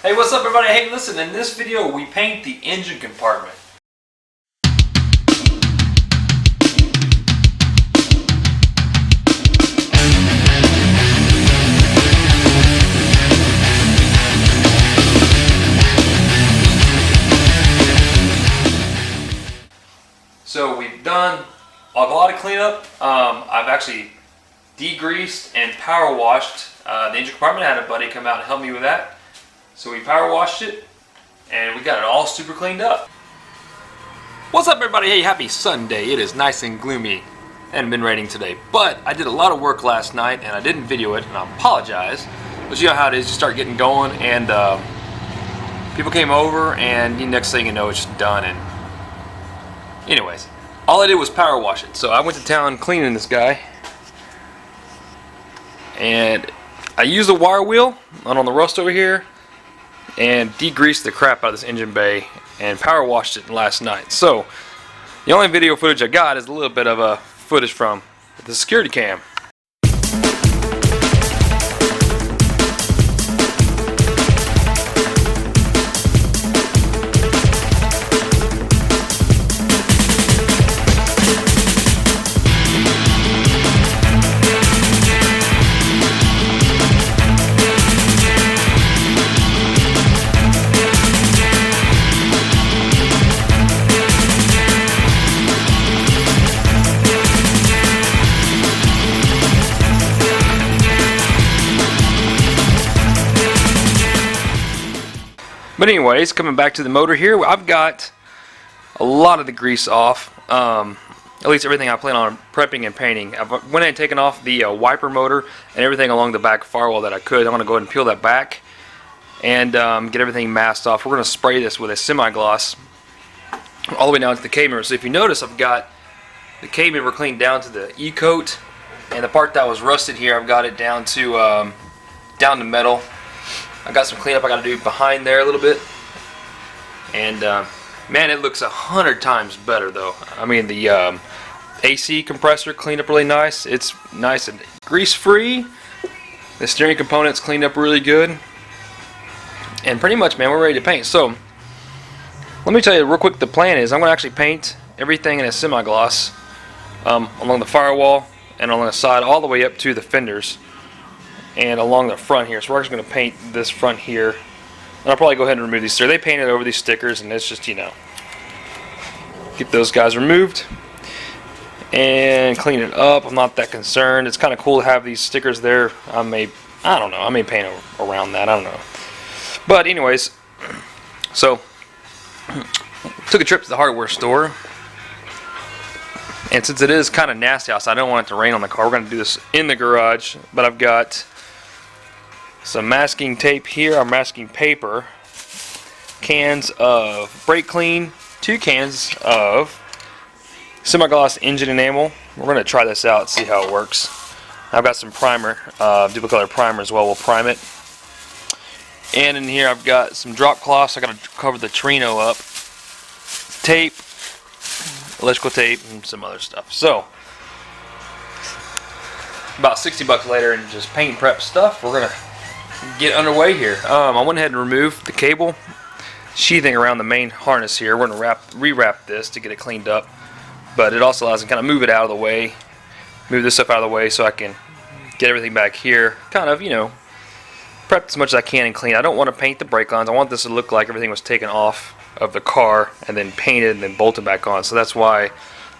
Hey, what's up everybody? Hey, listen, in this video we paint the engine compartment. So we've done a lot of cleanup. I've actually degreased and power washed the engine compartment. I had a buddy come out and help me with that. So we power washed it and we got it all super cleaned up. What's up everybody? Hey, happy Sunday. It is nice and gloomy and been raining today, but I did a lot of work last night and I didn't video it, and I apologize. But you know how it is, you start getting going and people came over and the next thing you know it's just done. And anyways, all I did was power wash it. So I went to town cleaning this guy and I used a wire wheel on the rust over here and degreased the crap out of this engine bay and power washed it last night. So the only video footage I got is a little bit of footage from the security cam. But anyways, coming back to the motor here, I've got a lot of the grease off. At least everything I plan on prepping and painting. I went ahead and taken off the wiper motor and everything along the back firewall that I could. I'm going to go ahead and peel that back and get everything masked off. We're going to spray this with a semi-gloss all the way down to the K-member. So if you notice, I've got the K-member cleaned down to the E-coat, and the part that was rusted here, I've got it down to metal. I got some cleanup I got to do behind there a little bit, and man, it looks 100 times better though. I mean, the AC compressor cleaned up really nice. It's nice and grease free. The steering components cleaned up really good, and pretty much, man, we're ready to paint. So let me tell you real quick, the plan is I'm going to actually paint everything in a semi-gloss along the firewall and along the side all the way up to the fenders and along the front here. So we're actually going to paint this front here, and I'll probably go ahead and remove these. They painted over these stickers, and it's just, you know, get those guys removed and clean it up. I'm not that concerned. It's kind of cool to have these stickers there. I may paint around that. I don't know. But anyways, so took a trip to the hardware store, and since it is kind of nasty outside, I don't want it to rain on the car. We're going to do this in the garage, but I've got some masking tape here, or masking paper, cans of brake clean, 2 cans of semi-gloss engine enamel. We're going to try this out, see how it works. I've got some primer, duplicate primer as well. We'll prime it. And in here I've got some drop cloths. I got to cover the Trino up, tape, electrical tape, and some other stuff. So about 60 bucks later and just paint and prep stuff, we're gonna get underway here. I went ahead and removed the cable sheathing around the main harness here. We're gonna rewrap this to get it cleaned up, but it also allows me to kind of move it out of the way, move this stuff out of the way so I can get everything back here, kind of, you know, prep as much as I can and clean. I don't want to paint the brake lines. I want this to look like everything was taken off of the car and then painted and then bolted back on. So that's why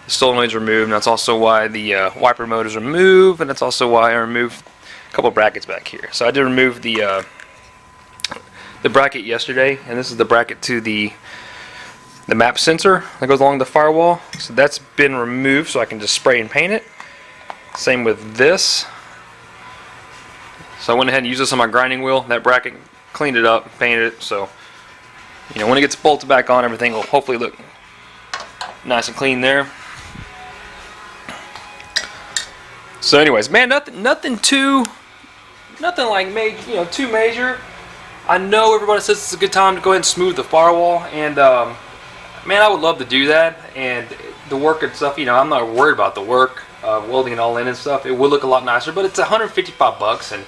the solenoid's removed, and that's also why the wiper motor's removed, and that's also why I removed a couple of brackets back here. So I did remove the bracket yesterday, and this is the bracket to the map sensor that goes along the firewall. So that's been removed, so I can just spray and paint it. Same with this. So I went ahead and used this on my grinding wheel. That bracket, cleaned it up, painted it, so you know, when it gets bolted back on, everything will hopefully look nice and clean there. So anyways, man, nothing like too major. I know everybody says it's a good time to go ahead and smooth the firewall, and man, I would love to do that. And the work and stuff, you know, I'm not worried about the work, welding it all in and stuff. It would look a lot nicer, but it's 155 bucks, and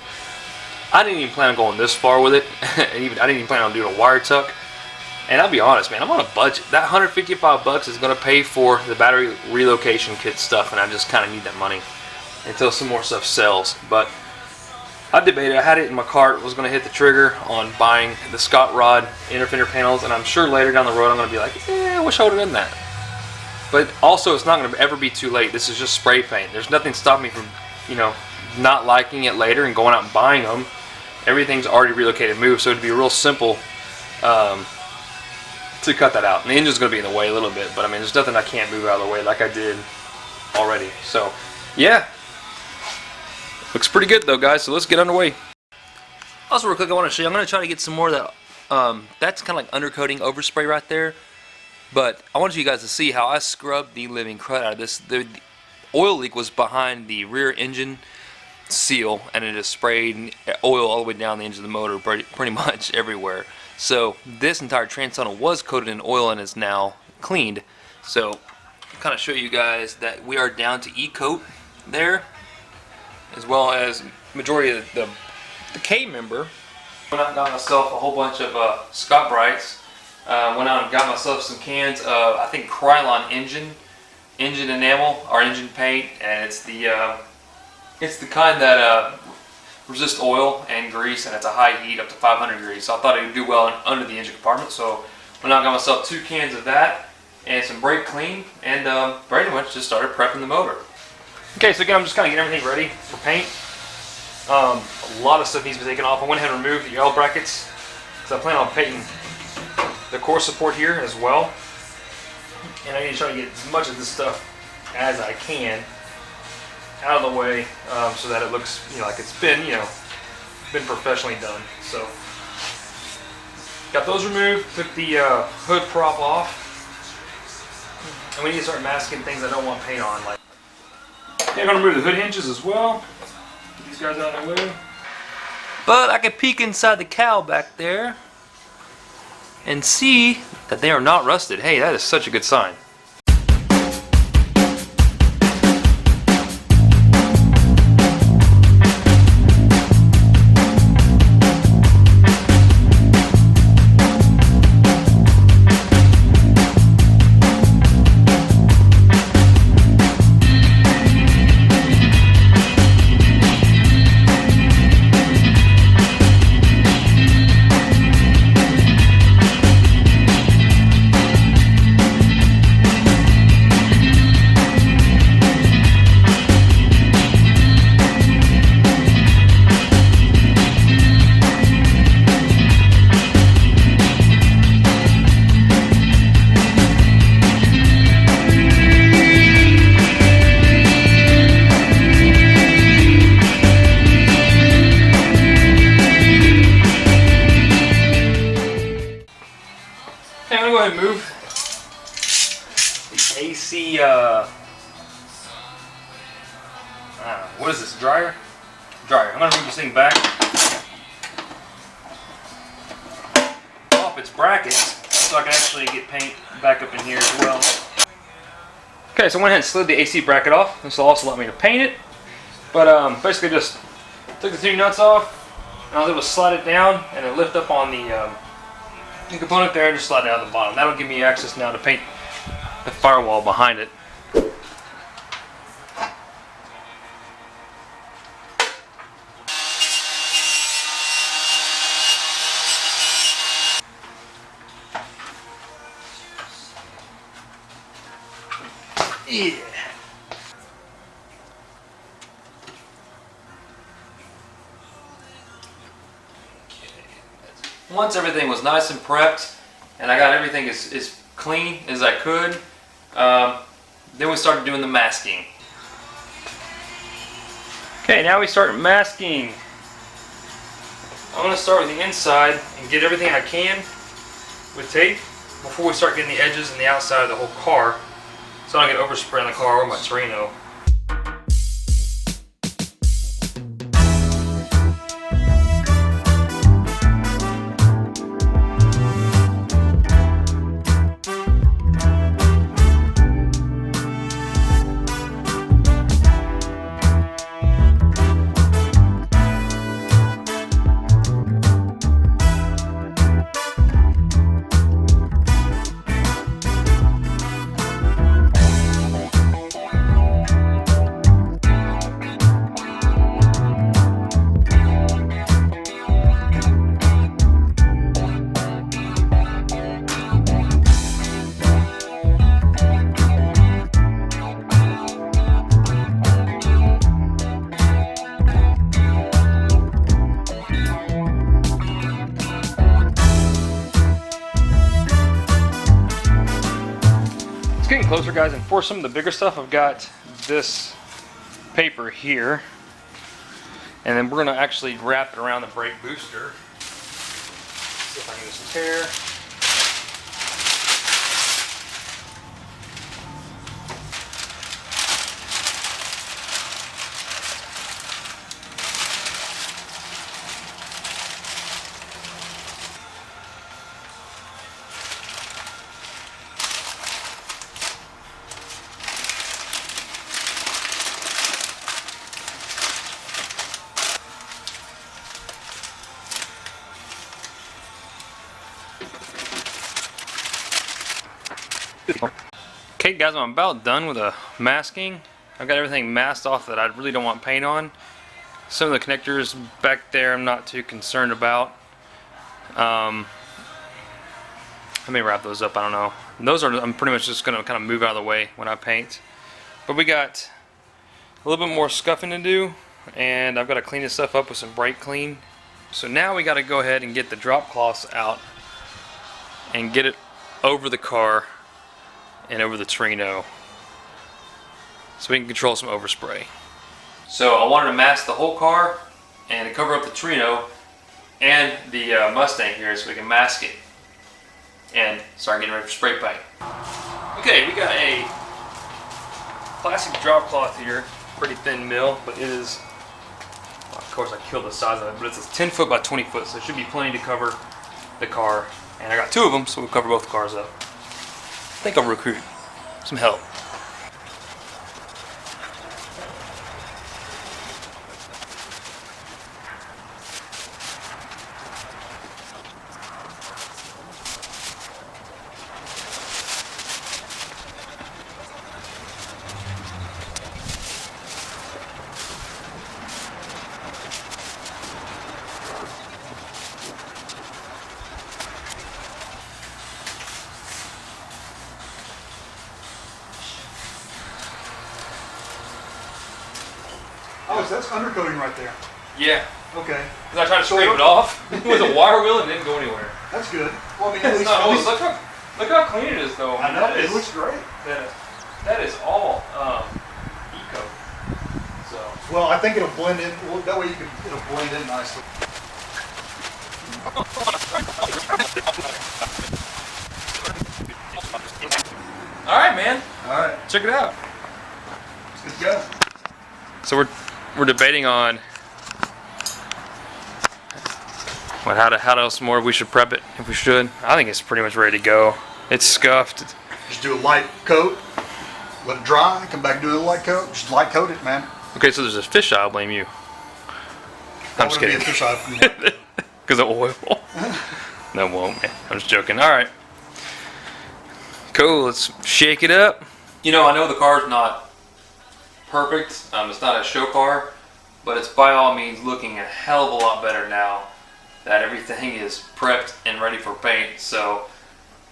I didn't even plan on going this far with it, and even I didn't even plan on doing a wire tuck. And I'll be honest, man, I'm on a budget. That $155 is going to pay for the battery relocation kit stuff, and I just kind of need that money until some more stuff sells. But I debated. I had it in my cart. Was going to hit the trigger on buying the Scott Rod inner fender panels, and I'm sure later down the road I'm going to be like, I wish I would have done that. But also, it's not going to ever be too late. This is just spray paint. There's nothing stopping me from, not liking it later and going out and buying them. Everything's already relocated, moved, so it'd be real simple to cut that out. And the engine's going to be in the way a little bit, but I mean, there's nothing I can't move out of the way like I did already. So, yeah. Looks pretty good though, guys, so let's get underway. Also, real quick, I want to show you, I'm going to try to get some more of that, that's kind of like undercoating overspray right there. But I wanted you guys to see how I scrubbed the living crud out of this. The oil leak was behind the rear engine seal, and it just sprayed oil all the way down the engine of the motor pretty much everywhere. So this entire trans tunnel was coated in oil and is now cleaned. So I'll kind of show you guys that we are down to E-coat there, as well as majority of the K member. Went out and got myself a whole bunch of Scott Brights. Went out and got myself some cans of, I think, Krylon engine enamel or engine paint, and it's the kind that resists oil and grease, and it's a high heat up to 500 degrees. So I thought it would do well under the engine compartment. So went out and got myself 2 cans of that and some brake clean, and pretty much just started prepping the motor. Okay, so again, I'm just kind of getting everything ready for paint. A lot of stuff needs to be taken off. I went ahead and removed the L brackets because I plan on painting the core support here as well, and I need to try to get as much of this stuff as I can out of the way, so that it looks like it's been professionally done. So got those removed, took the hood prop off, and we need to start masking things I don't want paint on. Like, yeah, I'm gonna remove the hood hinges as well. Get these guys out of the way. But I can peek inside the cowl back there and see that they are not rusted. Hey, that is such a good sign. And move the AC, what is this, dryer? Dryer. I'm going to move this thing back off its brackets so I can actually get paint back up in here as well. Okay, so I went ahead and slid the AC bracket off. This will also let me to paint it. But basically just took the 2 nuts off, and I was able to slide it down and then lift up on the component there and just slide down to the bottom. That'll give me access now to paint the firewall behind it. Yeah. Once everything was nice and prepped and I got everything as clean as I could, then we started doing the masking. Okay, now we start masking. I'm going to start with the inside and get everything I can with tape before we start getting the edges and the outside of the whole car, so I don't get overspray on the car or my Torino. closer, guys, and for some of the bigger stuff, I've got this paper here, and then we're going to actually wrap it around the brake booster. See if I can get some tear. Okay guys, I'm about done with the masking. I've got everything masked off that I really don't want paint on. Some of the connectors back there I'm not too concerned about. I may wrap those up, I don't know. And those are, I'm pretty much just going to kind of move out of the way when I paint. But we got a little bit more scuffing to do, and I've got to clean this stuff up with some brake clean. So now we got to go ahead and get the drop cloths out and get it over the car and over the Trino so we can control some overspray. So I wanted to mask the whole car and to cover up the Trino and the Mustang here so we can mask it and start getting ready for spray paint. Okay, we got a plastic drop cloth here, pretty thin mill, but it is, well, of course I killed the size of it, but it's a 10 foot by 20 foot, so it should be plenty to cover the car. And I got two of them, so we'll cover both cars up. I think I'll recruit some help. Oh, so that's undercoating right there. Yeah. Okay. Because I tried to scrape it off with a wire wheel and it didn't go anywhere. That's good. Well, I mean, It's not always, look how clean it is though. I know, it looks great. That is all eco. So. Well, I think it'll blend in. Well, that way it'll blend in nicely. All right, man. All right. Check it out. Let's go. So we're debating on how else more we should prep it, if we should. I think it's pretty much ready to go. It's scuffed. Just do a light coat, let it dry, come back and do a light coat. Just light coat it, man. Okay, so there's a fisheye, I'll blame you. I'm just kidding. Be a fisheye. Because of oil. No, won't, man. I'm just joking. All right. Cool, let's shake it up. You know, I know the car's not perfect. It's not a show car, but it's by all means looking a hell of a lot better now that everything is prepped and ready for paint. So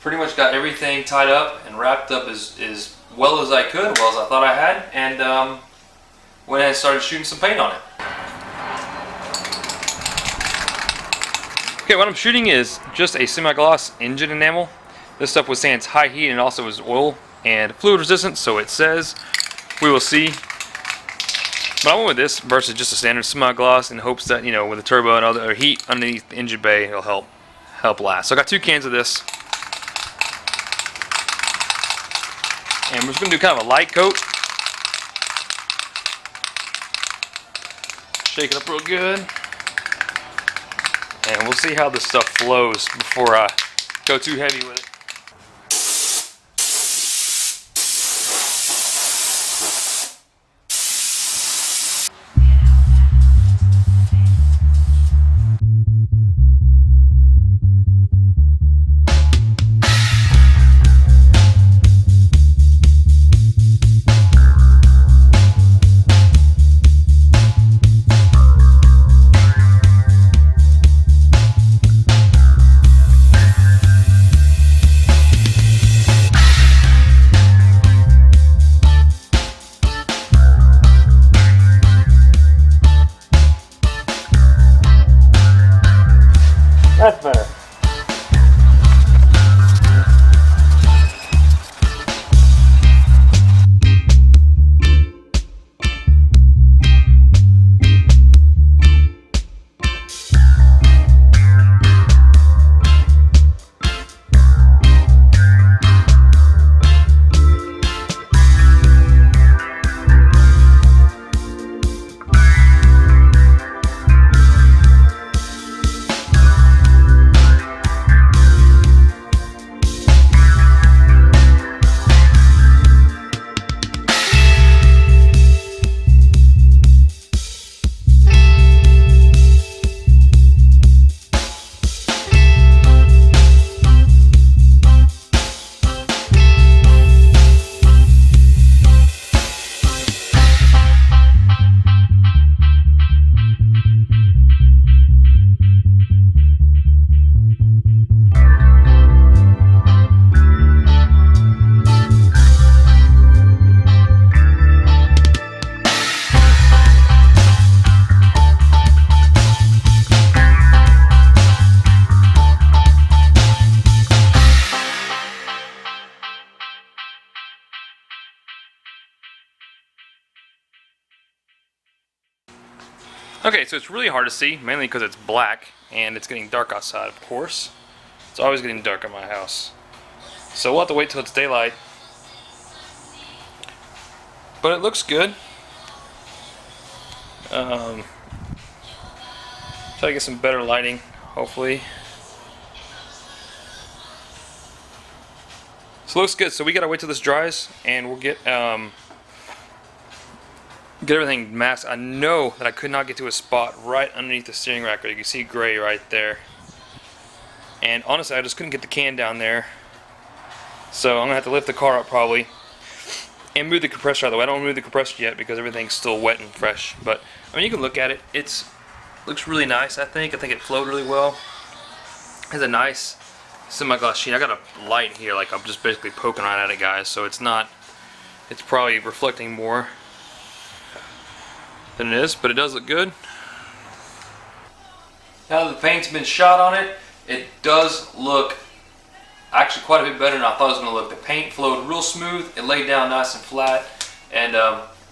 pretty much got everything tied up and wrapped up as well as I could, well as I thought I had, and went ahead and started shooting some paint on it. Okay, what I'm shooting is just a semi-gloss engine enamel. This stuff withstands high heat and also is oil and fluid resistant, so it says. We will see. But I went with this versus just a standard semi-gloss in hopes that, you know, with the turbo and other heat underneath the engine bay, it'll help last. So I got 2 cans of this. And we're just going to do kind of a light coat. Shake it up real good. And we'll see how this stuff flows before I go too heavy with it. Okay, so it's really hard to see, mainly because it's black and it's getting dark outside, of course. It's always getting dark at my house. So we'll have to wait till it's daylight. But it looks good. Try to get some better lighting, hopefully. So it looks good. So we gotta wait till this dries, and we'll get everything masked. I know that I could not get to a spot right underneath the steering rack. You can see gray right there. And honestly, I just couldn't get the can down there. So I'm gonna have to lift the car up probably and move the compressor out of the way. I don't move the compressor yet because everything's still wet and fresh. But I mean, you can look at it. It looks really nice. I think it flowed really well. It has a nice semi-gloss sheet. I got a light here, like I'm just basically poking right at it, guys. So it's probably reflecting more than it is, but it does look good. Now that the paint's been shot on it, it does look actually quite a bit better than I thought it was going to look. The paint flowed real smooth, it laid down nice and flat, and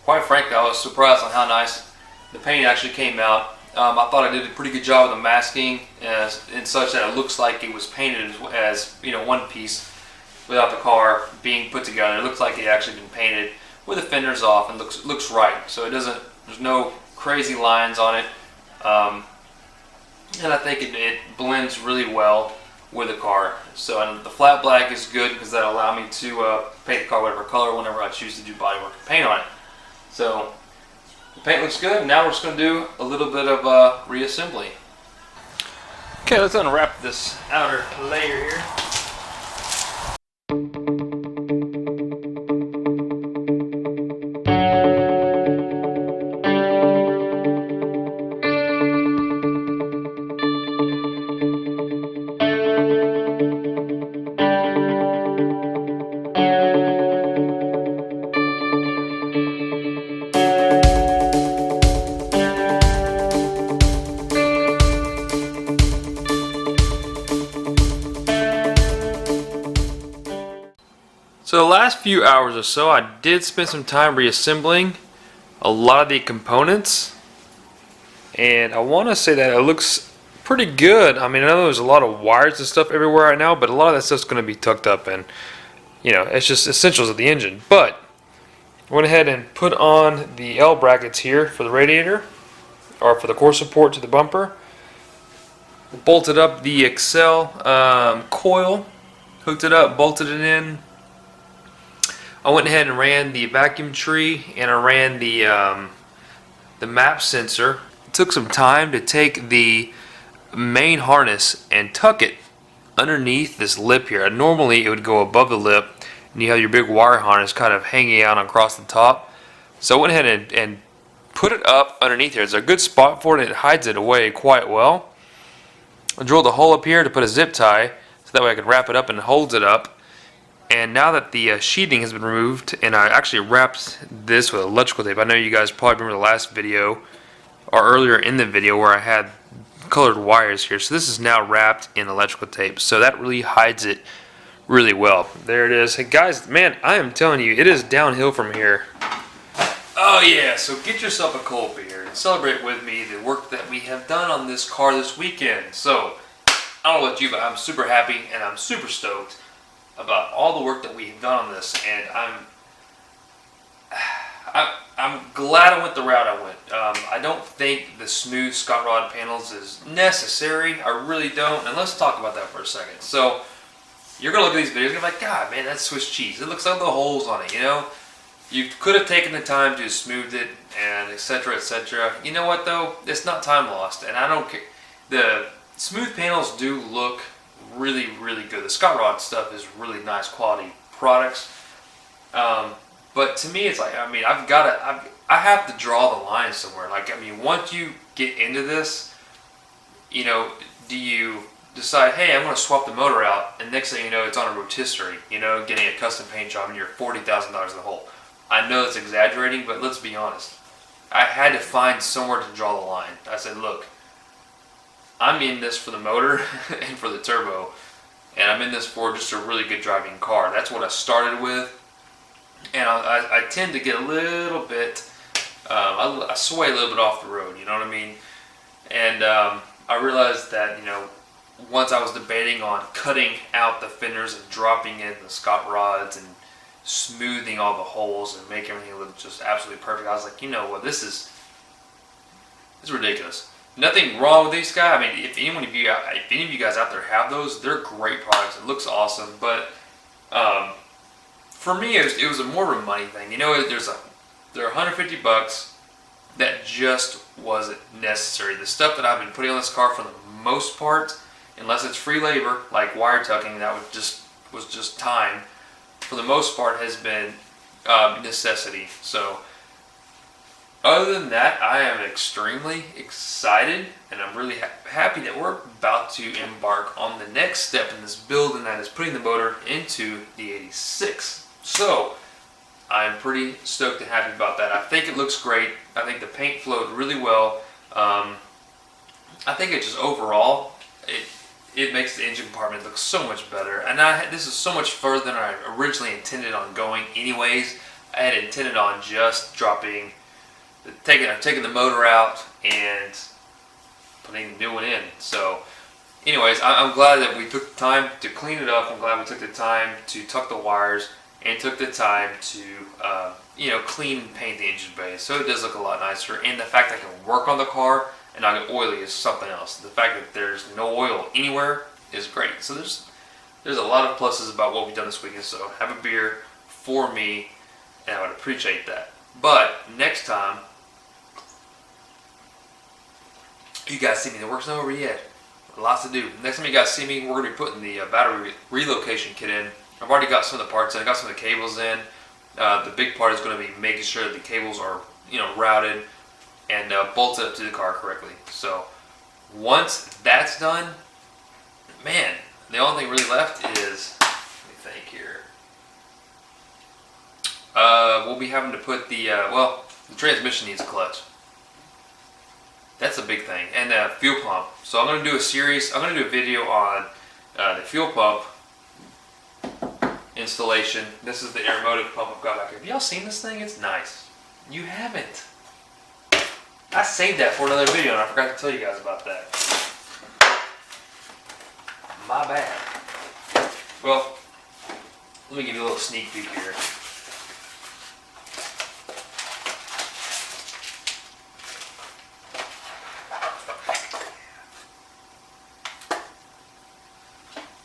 quite frankly I was surprised on how nice the paint actually came out. I thought I did a pretty good job of the masking and such that it looks like it was painted as you know, one piece without the car being put together. It looks like it actually been painted with the fenders off and looks right. So it doesn't, there's no crazy lines on it, and I think it blends really well with the car. So and the flat black is good because that'll allow me to paint the car whatever color whenever I choose to do bodywork and paint on it. So the paint looks good. Now we're just going to do a little bit of reassembly. Okay, let's unwrap this outer layer here. So the last few hours or so, I did spend some time reassembling a lot of the components, and I want to say that it looks pretty good. I mean, I know there's a lot of wires and stuff everywhere right now, but a lot of that stuff's going to be tucked up, and you know, it's just essentials of the engine. But I went ahead and put on the L brackets here for the radiator, or for the core support to the bumper. Bolted up the Excel coil, hooked it up, bolted it in. I went ahead and ran the vacuum tree, and I ran the map sensor. It took some time to take the main harness and tuck it underneath this lip here. Normally it would go above the lip, and you have your big wire harness kind of hanging out across the top. So I went ahead and put it up underneath here. It's a good spot for it. It hides it away quite well. I drilled a hole up here to put a zip tie, so that way I could wrap it up and it holds it up. And now that the sheathing has been removed, and I actually wrapped this with electrical tape. I know you guys probably remember the last video, or earlier in the video, where I had colored wires here. So this is now wrapped in electrical tape. So that really hides it really well. There it is. Hey guys, man, I am telling you, it is downhill from here. Oh yeah, so get yourself a cold beer and celebrate with me the work that we have done on this car this weekend. So, I don't know about you, but I'm super happy and I'm super stoked about all the work that we have done on this, and I'm glad I went the route I went. I don't think the smooth Scott Rod panels is necessary. I really don't. And let's talk about that for a second. So you're gonna look at these videos and you're like, God, man, that's Swiss cheese. It looks like the holes on it. You know, you could have taken the time to smooth it and etc. etc. You know what though? It's not time lost, and I don't care. The smooth panels do look really, really good. The Scott Rod stuff is really nice quality products. But to me, it's like, I mean, I have to draw the line somewhere. Like, I mean, once you get into this, you know, do you decide, hey, I'm going to swap the motor out, and next thing you know, it's on a rotisserie, you know, getting a custom paint job, and you're $40,000 in the hole. I know it's exaggerating, but let's be honest. I had to find somewhere to draw the line. I said, look, I'm in this for the motor and for the turbo, and I'm in this for just a really good driving car. That's what I started with, and I tend to get a little bit I sway a little bit off the road, you know what I mean? And I realized that, once I was debating on cutting out the fenders and dropping in the Scott rods and smoothing all the holes and making everything look just absolutely perfect, I was like, you know what, this is ridiculous. Nothing wrong with these guys. I mean, if any of you guys out there have those, they're great products. It looks awesome, but for me, it was more of a money thing. They're $150 that just wasn't necessary. The stuff that I've been putting on this car, for the most part, unless it's free labor like wire tucking, that was just time, for the most part has been necessity. So other than that, I am extremely excited, and I'm really happy that we're about to embark on the next step in this build, and that is putting the motor into the 86. So I'm pretty stoked and happy about that. I think it looks great. I think the paint flowed really well. I think it just overall, it makes the engine compartment look so much better. And this is so much further than I originally intended on going anyways. I had intended on just taking the motor out and putting the new one in. So anyways, I'm glad that we took the time to clean it up. I'm glad we took the time to tuck the wires and took the time to clean and paint the engine bay, so it does look a lot nicer. And the fact that I can work on the car and not get oily is something else. The fact that there's no oil anywhere is great. So there's a lot of pluses about what we've done this weekend. So have a beer for me, and I would appreciate that. But next time you guys see me, the work's not over yet. Lots to do. Next time you guys see me, we're going to be putting the battery relocation kit in. I've already got some of the parts in. I got some of the cables in. The big part is going to be making sure that the cables are, routed and bolted up to the car correctly. So once that's done, man, the only thing really left is, let me think here. We'll be having to put the transmission needs a clutch. That's a big thing, and the fuel pump. So I'm going to do a video on the fuel pump installation. This is the aeromotive pump I've got back here. Have y'all seen this thing? It's nice. You haven't. I saved that for another video and I forgot to tell you guys about that. My bad. Well, let me give you a little sneak peek here.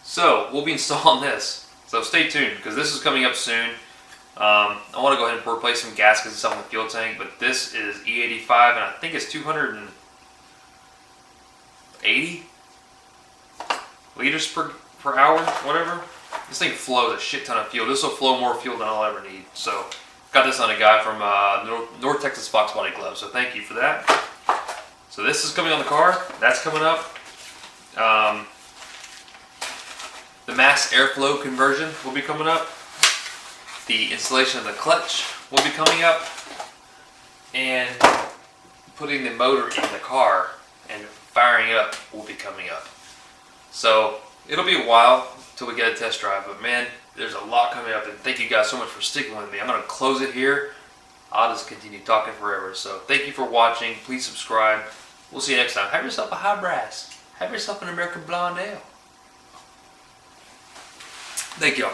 So we'll be installing this. So stay tuned, because this is coming up soon. I want to go ahead and replace some gaskets and stuff in the fuel tank, but this is E85, and I think it's 280 liters per hour, whatever. This thing flows a shit ton of fuel. This will flow more fuel than I'll ever need. So got this on a guy from North Texas Fox Body Club, so thank you for that. So this is coming on the car. That's coming up. The mass airflow conversion will be coming up. The installation of the clutch will be coming up. And putting the motor in the car and firing it up will be coming up. So it'll be a while till we get a test drive, but man, there's a lot coming up, and thank you guys so much for sticking with me. I'm going to close it here. I'll just continue talking forever. So thank you for watching. Please subscribe. We'll see you next time. Have yourself a high brass. Have yourself an American Blonde Ale. Thank y'all.